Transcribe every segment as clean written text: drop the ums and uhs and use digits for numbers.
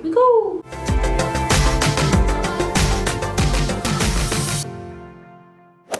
we go.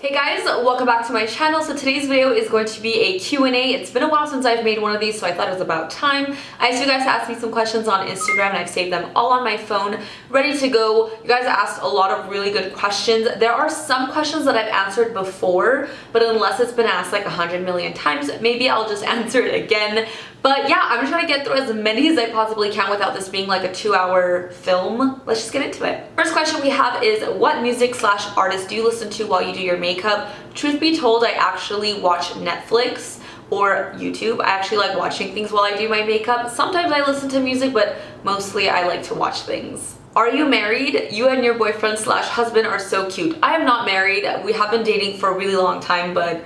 Hey guys, welcome back to my channel. So today's video is going to be a Q&A. It's been a while since I've made one of these, so I thought it was about time. I asked you guys to ask me some questions on Instagram and I've saved them all on my phone, ready to go. You guys asked a lot of really good questions. There are some questions that I've answered before, but unless it's been asked like 100 million times, maybe I'll just answer it again. But yeah, I'm just trying to get through as many as I possibly can without this being like a 2-hour film. Let's just get into it. First question we have is, what music/artist do you listen to while you do your makeup? Truth be told, I actually watch Netflix or YouTube. I actually like watching things while I do my makeup. Sometimes I listen to music, but mostly I like to watch things. Are you married? You and your boyfriend/husband are so cute. I am not married. We have been dating for a really long time, but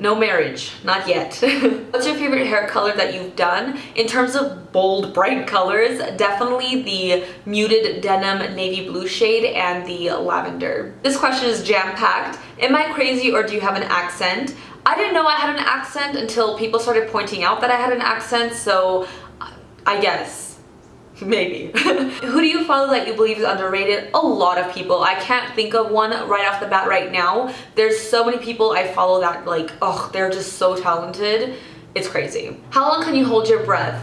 no marriage, not yet. What's your favorite hair color that you've done? In terms of bold, bright colors, definitely the muted denim navy blue shade and the lavender. This question is jam-packed. Am I crazy or do you have an accent? I didn't know I had an accent until people started pointing out that I had an accent, so I guess. Maybe. Who do you follow that you believe is underrated? A lot of people. I can't think of one right off the bat right now. There's so many people I follow that like, oh, they're just so talented. It's crazy. How long can you hold your breath?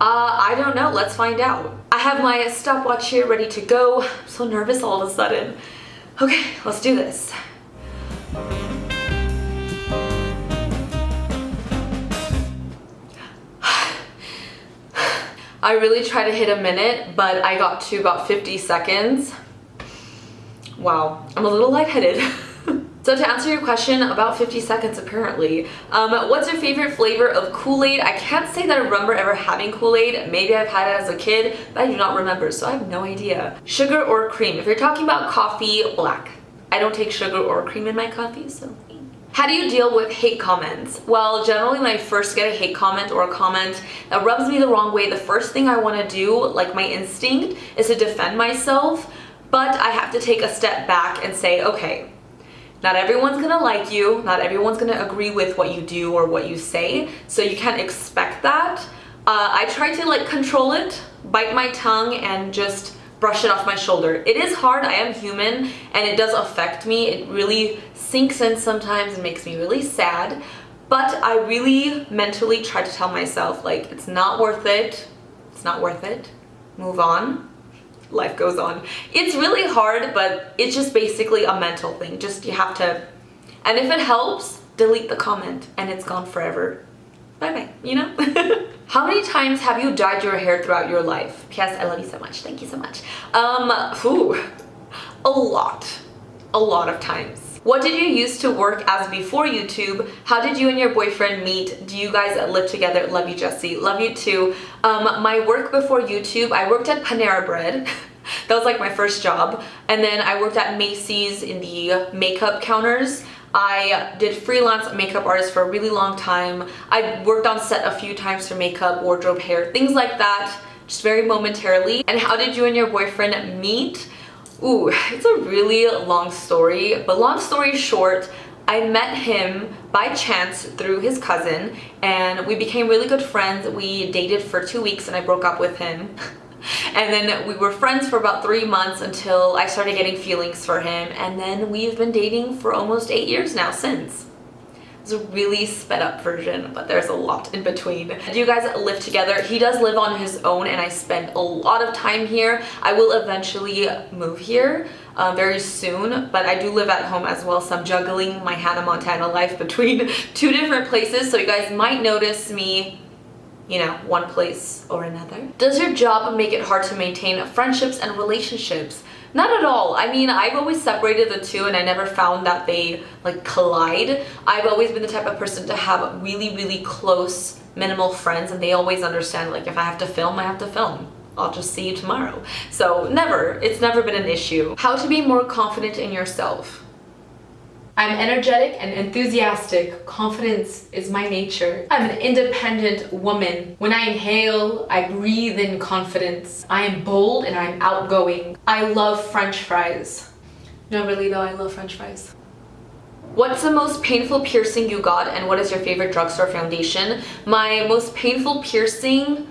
I don't know. Let's find out. I have my stopwatch here ready to go. I'm so nervous all of a sudden. Okay, let's do this. I really tried to hit a minute, but I got to about 50 seconds. Wow, I'm a little lightheaded. So to answer your question, about 50 seconds apparently. What's your favorite flavor of Kool-Aid? I can't say that I remember ever having Kool-Aid. Maybe I've had it as a kid, but I do not remember, so I have no idea. Sugar or cream? If you're talking about coffee, black. I don't take sugar or cream in my coffee, so. How do you deal with hate comments? Well, generally when I first get a hate comment or a comment that rubs me the wrong way, the first thing I want to do, like my instinct, is to defend myself, but I have to take a step back and say, okay, not everyone's gonna like you, not everyone's gonna agree with what you do or what you say, so you can't expect that. I try to like control it, bite my tongue, and just brush it off my shoulder. It is hard, I am human, and it does affect me. It really sinks in sometimes and makes me really sad, but I really mentally try to tell myself, like, it's not worth it, it's not worth it, move on, life goes on. It's really hard, but it's just basically a mental thing. Just you have to, and if it helps, delete the comment and it's gone forever. Bye-bye, you know? How many times have you dyed your hair throughout your life? P.S. I love you so much. Thank you so much. A lot of times. What did you use to work as before YouTube? How did you and your boyfriend meet? Do you guys live together? Love you, Jesi. Love you too. My work before YouTube, I worked at Panera Bread. That was like my first job. And then I worked at Macy's in the makeup counters. I did freelance makeup artist for a really long time. I worked on set a few times for makeup, wardrobe, hair, things like that, just very momentarily. And how did you and your boyfriend meet? Ooh, it's a really long story, but long story short, I met him by chance through his cousin and we became really good friends. We dated for 2 weeks and I broke up with him. And then we were friends for about 3 months until I started getting feelings for him, and then we've been dating for almost 8 years now since. It's a really sped up version, but there's a lot in between. Do you guys live together? He does live on his own and I spend a lot of time here. I will eventually move here very soon, but I do live at home as well, so I'm juggling my Hannah Montana life between 2 different places, so you guys might notice me, you know, one place or another. Does your job make it hard to maintain friendships and relationships? Not at all. I mean, I've always separated the two and I never found that they like collide. I've always been the type of person to have really, really close, minimal friends, and they always understand, like, if I have to film, I have to film. I'll just see you tomorrow. So it's never been an issue. How to be more confident in yourself? I'm energetic and enthusiastic. Confidence is my nature. I'm an independent woman. When I inhale, I breathe in confidence. I am bold and I'm outgoing. I love French fries. No, really though, I love French fries. What's the most painful piercing you got, and what is your favorite drugstore foundation? My most painful piercing,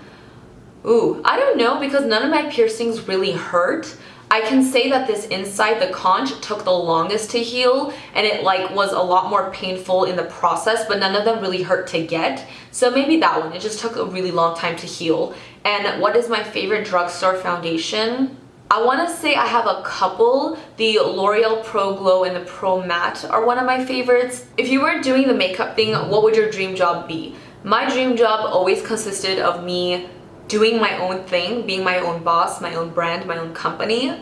Ooh, I don't know because none of my piercings really hurt. I can say that this inside the conch took the longest to heal and it like was a lot more painful in the process, but none of them really hurt to get. So maybe that one, it just took a really long time to heal. And what is my favorite drugstore foundation? I want to say I have a couple. The L'Oreal Pro Glow and the Pro Matte are one of my favorites. If you were doing the makeup thing, what would your dream job be? My dream job always consisted of me doing my own thing, being my own boss, my own brand, my own company.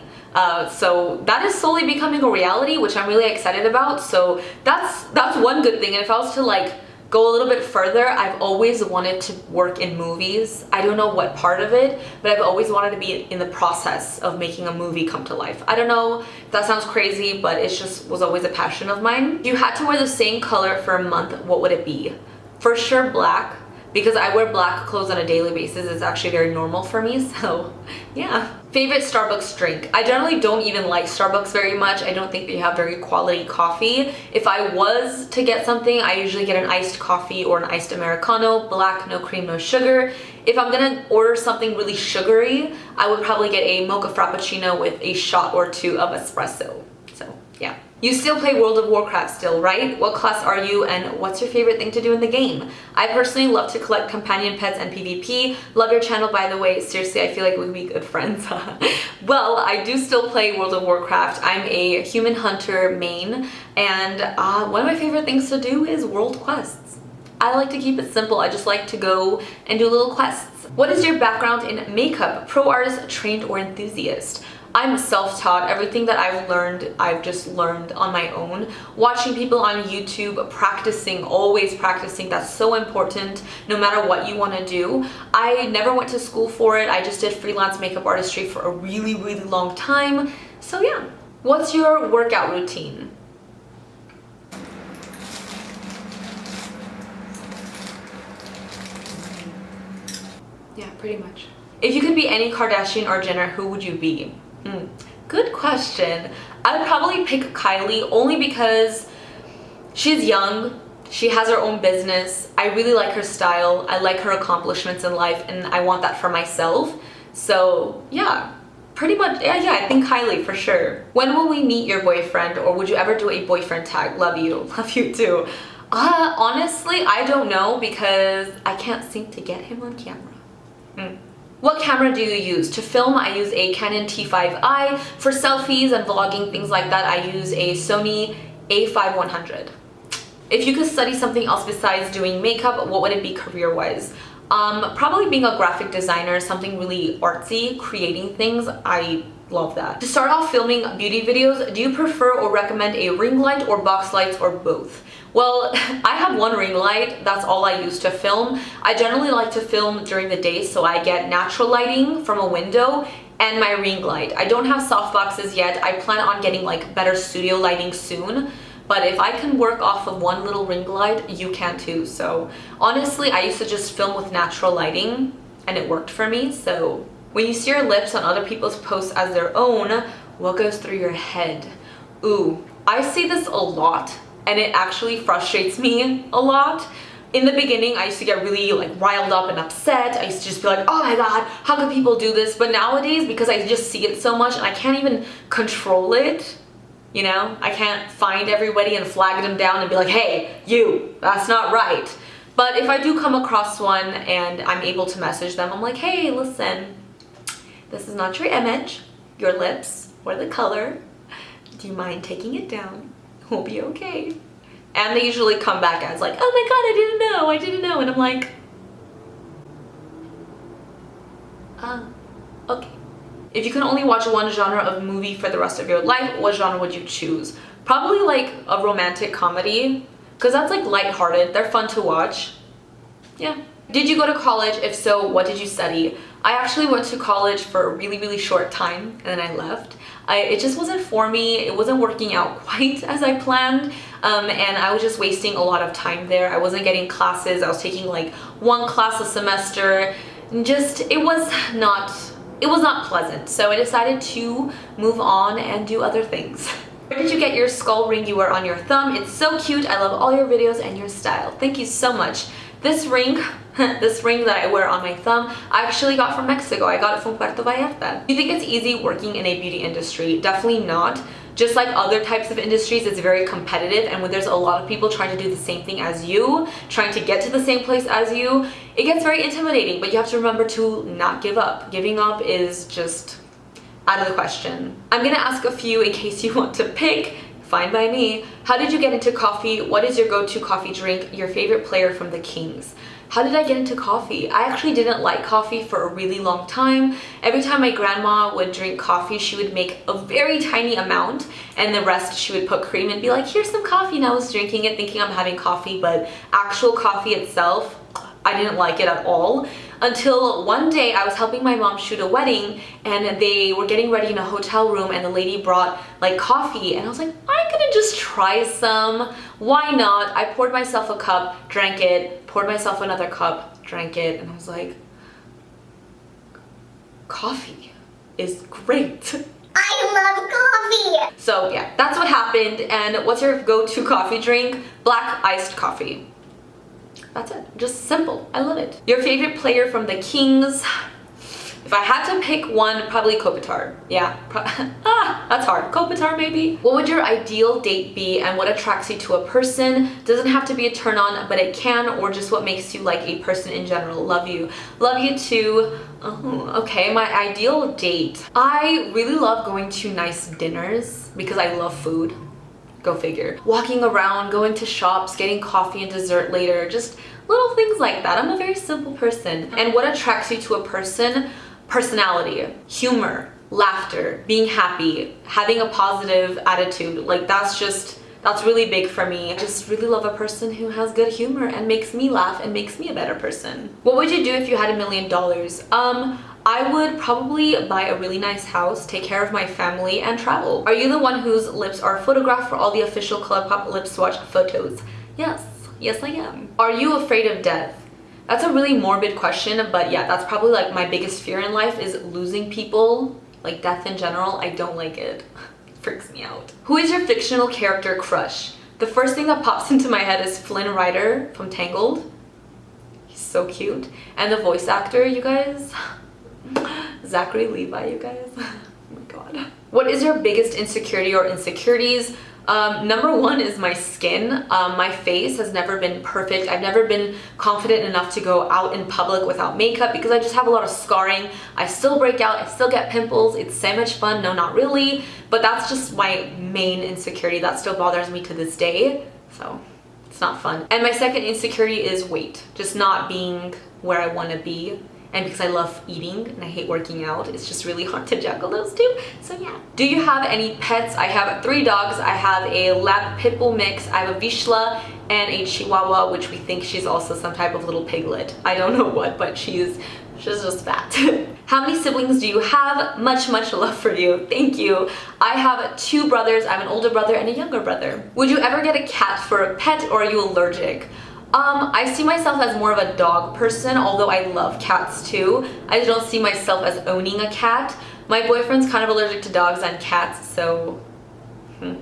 So that is slowly becoming a reality, which I'm really excited about. So that's one good thing. And if I was to like go a little bit further, I've always wanted to work in movies. I don't know what part of it, but I've always wanted to be in the process of making a movie come to life. I don't know if that sounds crazy, but it just was always a passion of mine. If you had to wear the same color for a month, what would it be? For sure black, because I wear black clothes on a daily basis. It's actually very normal for me, so yeah. Favorite Starbucks drink? I generally don't even like Starbucks very much. I don't think they have very quality coffee. If I was to get something, I usually get an iced coffee or an iced Americano, black, no cream, no sugar. If I'm gonna order something really sugary, I would probably get a mocha frappuccino with a shot or two of espresso. So yeah. You still play World of Warcraft still, right? What class are you and what's your favorite thing to do in the game? I personally love to collect companion pets and PvP. Love your channel, by the way. Seriously, I feel like we'd be good friends. Well, I do still play World of Warcraft. I'm a human hunter main, and one of my favorite things to do is world quests. I like to keep it simple. I just like to go and do little quests. What is your background in makeup? Pro artist, trained, or enthusiast? I'm self-taught. Everything that I've learned, I've just learned on my own. Watching people on YouTube, practicing, always practicing, that's so important no matter what you want to do. I never went to school for it. I just did freelance makeup artistry for a really, really long time. So yeah. What's your workout routine? Yeah, pretty much. If you could be any Kardashian or Jenner, who would you be? Good question. I'd probably pick Kylie only because she's young, she has her own business, I really like her style, I like her accomplishments in life, and I want that for myself. So yeah, pretty much, yeah, I think Kylie for sure. When will we meet your boyfriend, or would you ever do a boyfriend tag? Love you too. Honestly, I don't know because I can't seem to get him on camera. What camera do you use? To film, I use a Canon T5i. For selfies and vlogging, things like that, I use a Sony a5100. If you could study something else besides doing makeup, what would it be career-wise? Probably being a graphic designer, something really artsy, creating things. I love that. To start off filming beauty videos, do you prefer or recommend a ring light or box lights or both? Well, I have one ring light, that's all I use to film. I generally like to film during the day, so I get natural lighting from a window and my ring light. I don't have softboxes yet. I plan on getting like better studio lighting soon, but if I can work off of one little ring light, you can too. So honestly, I used to just film with natural lighting and it worked for me. So when you see your lips on other people's posts as their own, what goes through your head? Ooh, I see this a lot. And it actually frustrates me a lot. In the beginning, I used to get really like riled up and upset. I used to just be like, oh my god, how can people do this? But nowadays, because I just see it so much and I can't even control it, you know? I can't find everybody and flag them down and be like, hey, you, that's not right. But if I do come across one and I'm able to message them, I'm like, hey, listen, this is not your image, your lips, or the color. Do you mind taking it down? We'll be okay. And they usually come back as like, oh my god, I didn't know. And I'm like, okay. If you can only watch one genre of movie for the rest of your life, what genre would you choose? Probably like a romantic comedy, because that's like lighthearted, they're fun to watch. Yeah. Did you go to college? If so, what did you study? I actually went to college for a really, really short time and then I left. It just wasn't for me. It wasn't working out quite as I planned, and I was just wasting a lot of time there. I wasn't getting classes. I was taking like one class a semester, and just it was not pleasant. So I decided to move on and do other things. Where did you get your skull ring you wear on your thumb? It's so cute. I love all your videos and your style. Thank you so much. This ring, This ring that I wear on my thumb, I actually got from Mexico. I got it from Puerto Vallarta. Do you think it's easy working in a beauty industry? Definitely not. Just like other types of industries, it's very competitive, and when there's a lot of people trying to do the same thing as you, trying to get to the same place as you, it gets very intimidating, but you have to remember to not give up. Giving up is just out of the question. I'm gonna ask a few in case you want to pick. Fine by me. How did you get into coffee? What is your go-to coffee drink? Your favorite player from the Kings? How did I get into coffee? I actually didn't like coffee for a really long time. Every time my grandma would drink coffee, she would make a very tiny amount, and the rest she would put cream and be like, here's some coffee. And I was drinking it thinking I'm having coffee, but actual coffee itself, I didn't like it at all. Until one day I was helping my mom shoot a wedding, and they were getting ready in a hotel room, and the lady brought like coffee, and I was like, I'm gonna just try some. Why not? I poured myself a cup, drank it, poured myself another cup, drank it, and I was like, coffee is great. I love coffee! So yeah, that's what happened. And what's your go-to coffee drink? Black iced coffee. That's it. Just simple. I love it. Your favorite player from the Kings? If I had to pick one, probably Kopitar. Yeah. That's hard. Kopitar maybe? What would your ideal date be, and what attracts you to a person? Doesn't have to be a turn on, but it can, or just what makes you like a person in general. Love you. Love you too. Oh, okay, my ideal date. I really love going to nice dinners because I love food. Go figure. Walking around, going to shops, getting coffee and dessert later, just little things like that. I'm a very simple person. And what attracts you to a person? Personality, humor, laughter, being happy, having a positive attitude. Like that's really big for me. I just really love a person who has good humor and makes me laugh and makes me a better person. What would you do if you had $1 million? I would probably buy a really nice house, take care of my family, and travel. Are you the one whose lips are photographed for all the official ColourPop lip swatch photos? Yes. Yes, I am. Are you afraid of death? That's a really morbid question, but yeah, that's probably like my biggest fear in life is losing people, like death in general. I don't like it. It freaks me out. Who is your fictional character crush? The first thing that pops into my head is Flynn Rider from Tangled. He's so cute. And the voice actor, you guys, Zachary Levi, you guys. Oh my god. What is your biggest insecurity or insecurities? Number one is my skin. My face has never been perfect. I've never been confident enough to go out in public without makeup because I just have a lot of scarring. I still break out, I still get pimples. It's so much fun. No, not really. But that's just my main insecurity that still bothers me to this day. So it's not fun. And my second insecurity is weight. Just not being where I want to be. And because I love eating and I hate working out, it's just really hard to juggle those two. So yeah. Do you have any pets? I have 3 dogs. I have a Lab Pit Bull mix. I have a Vizsla and a Chihuahua, which we think she's also some type of little piglet. I don't know what, but she's just fat. How many siblings do you have? Much love for you. Thank you. I have 2 brothers. I have an older brother and a younger brother. Would you ever get a cat for a pet, or are you allergic? I see myself as more of a dog person, although I love cats too. I don't see myself as owning a cat. My boyfriend's kind of allergic to dogs and cats, so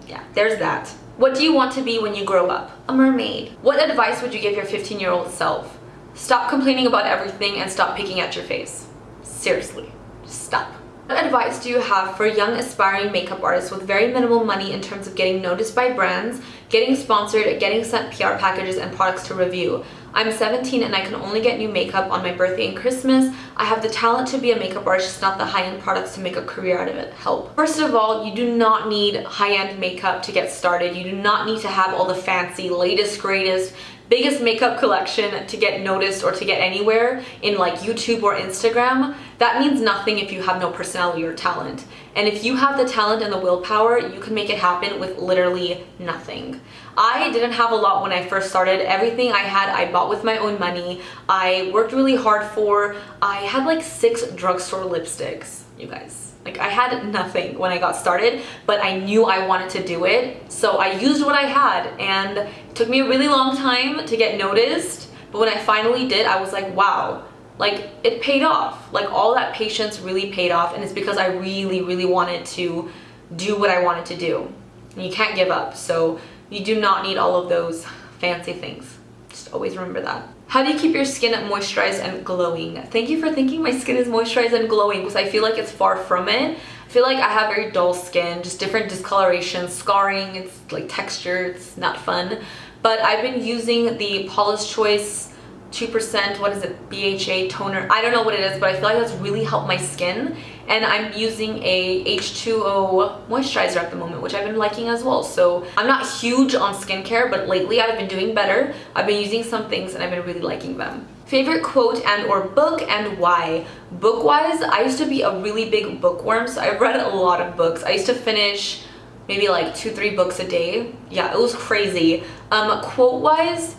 yeah, there's that. What do you want to be when you grow up? A mermaid. What advice would you give your 15-year-old self? Stop complaining about everything and stop picking at your face. Seriously, just stop. What advice do you have for young aspiring makeup artists with very minimal money in terms of getting noticed by brands, getting sponsored, getting sent PR packages and products to review? I'm 17 and I can only get new makeup on my birthday and Christmas. I have the talent to be a makeup artist, just not the high-end products to make a career out of it. Help. First of all, you do not need high-end makeup to get started. You do not need to have all the fancy, latest, greatest, biggest makeup collection to get noticed or to get anywhere in like YouTube or Instagram. That means nothing if you have no personality or talent. And if you have the talent and the willpower, you can make it happen with literally nothing. I didn't have a lot when I first started. Everything I had, I bought with my own money. I worked really hard for. I had like 6 drugstore lipsticks, you guys. Like I had nothing when I got started, but I knew I wanted to do it. So I used what I had, and it took me a really long time to get noticed. But when I finally did, I was like, wow, like it paid off. Like all that patience really paid off, and it's because I really wanted to do what I wanted to do. And you can't give up. So you do not need all of those fancy things. Just always remember that. How do you keep your skin moisturized and glowing? Thank you for thinking my skin is moisturized and glowing, because I feel like it's far from it. I feel like I have very dull skin, just different discoloration, scarring, it's like texture, it's not fun. But I've been using the Paula's Choice 2%, what is it, BHA toner. I don't know what it is, but I feel like that's really helped my skin. And I'm using a H2O moisturizer at the moment, which I've been liking as well. So I'm not huge on skincare, but lately I've been doing better. I've been using some things and I've been really liking them. Favorite quote and or book and why? Book-wise, I used to be a really big bookworm, so I've read a lot of books. I used to finish maybe like 2-3 books a day. Yeah, it was crazy. Quote-wise,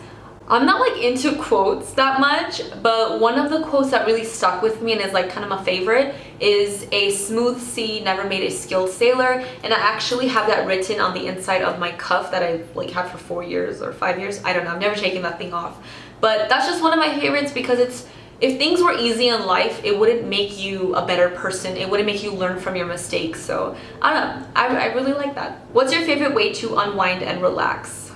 I'm not like into quotes that much, but one of the quotes that really stuck with me and is like kind of my favorite is "A smooth sea never made a skilled sailor," and I actually have that written on the inside of my cuff that I've like had for 4 years or 5 years. I don't know, I've never taken that thing off. But that's just one of my favorites because it's, if things were easy in life, it wouldn't make you a better person. It wouldn't make you learn from your mistakes. So I don't know, I really like that. What's your favorite way to unwind and relax?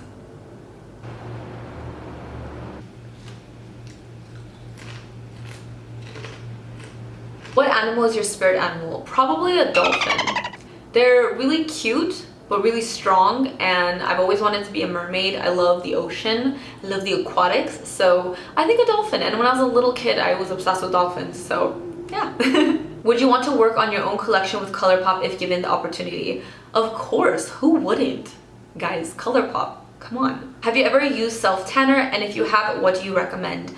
What animal is your spirit animal? Probably a dolphin. They're really cute, but really strong, and I've always wanted to be a mermaid. I love the ocean, I love the aquatics, so I think a dolphin. And when I was a little kid, I was obsessed with dolphins, so yeah. Would you want to work on your own collection with ColourPop if given the opportunity? Of course, who wouldn't? Guys, ColourPop, come on. Have you ever used self-tanner, and if you have, what do you recommend?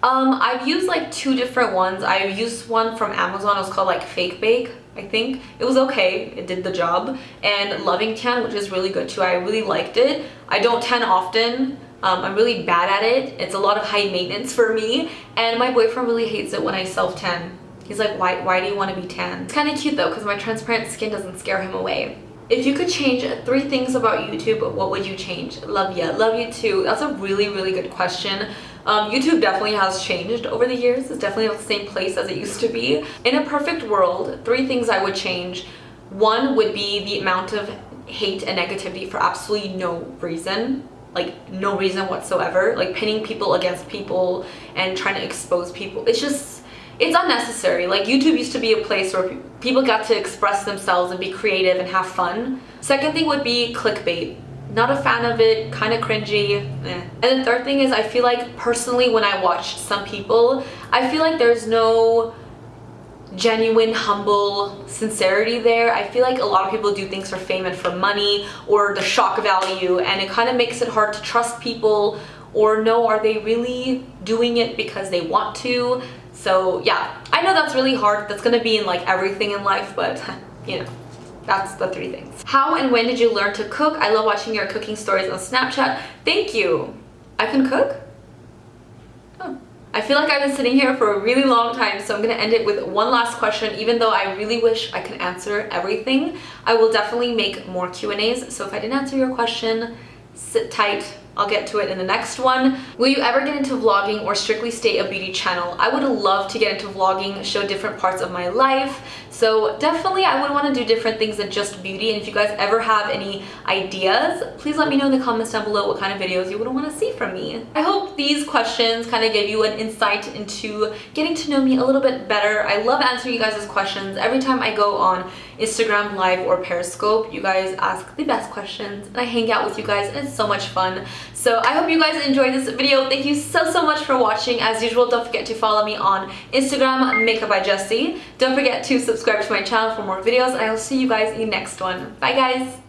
I've used like 2 different ones. I've used one from Amazon. It was called like Fake Bake, I think. It was okay, it did the job. And Loving Tan, which is really good too. I really liked it. I don't tan often. I'm really bad at it. It's a lot of high maintenance for me, and my boyfriend really hates it when I self-tan. He's like, why do you want to be tan? It's kind of cute though, because my transparent skin doesn't scare him away. If you could change 3 things about YouTube, what would you change? Love you too. That's a really, really good question. YouTube definitely has changed over the years. It's definitely not the same place as it used to be. In a perfect world, 3 things I would change. 1 would be the amount of hate and negativity for absolutely no reason. Like no reason whatsoever. Like pinning people against people and trying to expose people. It's unnecessary. Like YouTube used to be a place where people got to express themselves and be creative and have fun. Second thing would be clickbait. Not a fan of it, kind of cringy, eh. And the third thing is, I feel like personally when I watch some people, I feel like there's no genuine, humble sincerity there. I feel like a lot of people do things for fame and for money or the shock value, and it kind of makes it hard to trust people or know, are they really doing it because they want to? So yeah, I know that's really hard. That's gonna be in like everything in life, but you know. That's the 3 things. How and when did you learn to cook? I love watching your cooking stories on Snapchat. Thank you. I can cook? Oh. I feel like I've been sitting here for a really long time, so I'm gonna end it with one last question. Even though I really wish I could answer everything, I will definitely make more Q&As. So if I didn't answer your question, sit tight. I'll get to it in the next one. Will you ever get into vlogging or strictly stay a beauty channel? I would love to get into vlogging, show different parts of my life. So definitely I would want to do different things than just beauty. And if you guys ever have any ideas, please let me know in the comments down below what kind of videos you would want to see from me. I hope these questions kind of gave you an insight into getting to know me a little bit better. I love answering you guys' questions. Every time I go on Instagram Live or Periscope, you guys ask the best questions and I hang out with you guys and it's so much fun. So I hope you guys enjoyed this video. Thank you so much for watching. As usual, don't forget to follow me on Instagram, Makeup by Jesi. Don't forget to subscribe to my channel for more videos, and I will see you guys in the next one. Bye guys!